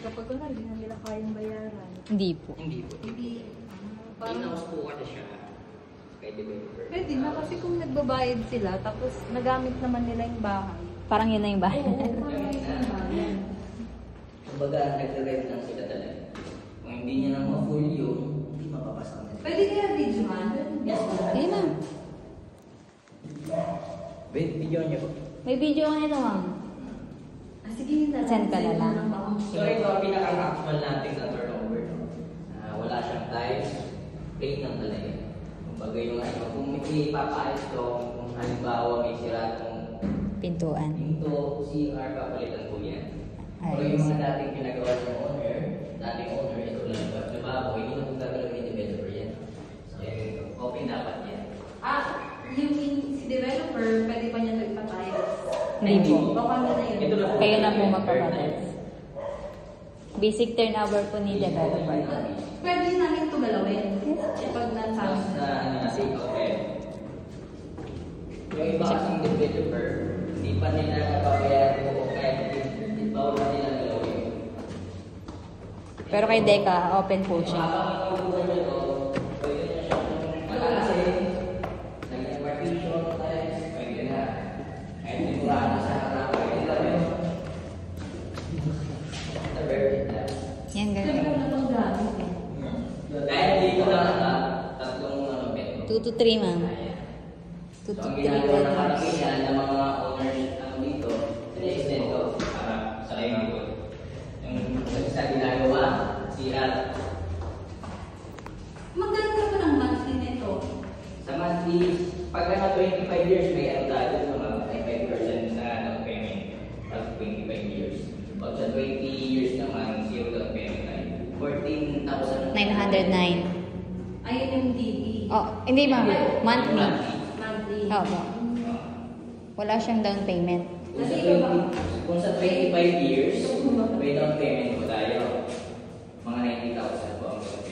kapag wala, hindi na nila kayang bayaran. Hindi po. Hindi po. Hindi. Parang in-house po kasi siya kay developer. Pwede na kasi kung nagbabayad sila, tapos nagamit naman nila yung bahay. Parang yun na yung bahay. Oo, parang yung bahay. Kumbaga, nagre-rent lang sila talaga. Kung hindi niya nang ma-full yun, hindi mapapasok na. Pwede kaya videohan? Yes, Okay, ma'am. Wait, video niyo po. May video ka nito, ma'am. Ah, sige, Send ka na lang. So ito ang pinaka-actual natin na turnover. Wala siyang tiles, plain lang talaga. Kumbaga yung ano, kung may ipapaayos to, kung halimbawa may sira itong Pintuan. pinto, CR, papalitan po yan. Pero Ayos. yung mga dating pinagawa ng owner, dating owner, ito lang ba? Lababo, hindi na po gagawin yung developer yan. So open dapat yan. Ah, yung si developer, pwede pa niya nagpatayos. Hindi po. Baka na yun. Ito na po. Kayo na po magpapatayos. Basic turnover po ni developer. Pwede namin ito galawin. Pag nasa... Tapos na ano natin, okay. Yung iba kasing developer, hindi pa nila nababayaran po kahit bawal pa nila galawin. Pero kay Deca, open po siya. Habang inuubo nyo to, pwede na siyang malasin, lagyan ng partition, tiles, pwede na. Kahit timurado sa harap, pwede na yun. Basta very good na. Yan, Pwede ganun. mo na pang gamit eh. Dahil dito lang tatlong bed. 2 to 3, ma'am. 2 So, to ang 3 ginagawa ng bedrooms. karakihan ng mga owners dito, sila-extend to para sa livelihood. Yung sa ginagawa, sila. Magkano ka pa ng monthly nito? Sa monthly, pag 25 years, may ano tayo sa mga 25% na down payment. Pag 25 years. Pag sa 20 years naman, zero down payment tayo. 14,000. 909. Ayun yung DB. Oh, hindi, ma'am. Monthly. Monthly. Opo. Wala siyang down payment. Kung sa 25 years, may down payment po tayo. Mga 90,000 po ang down payment.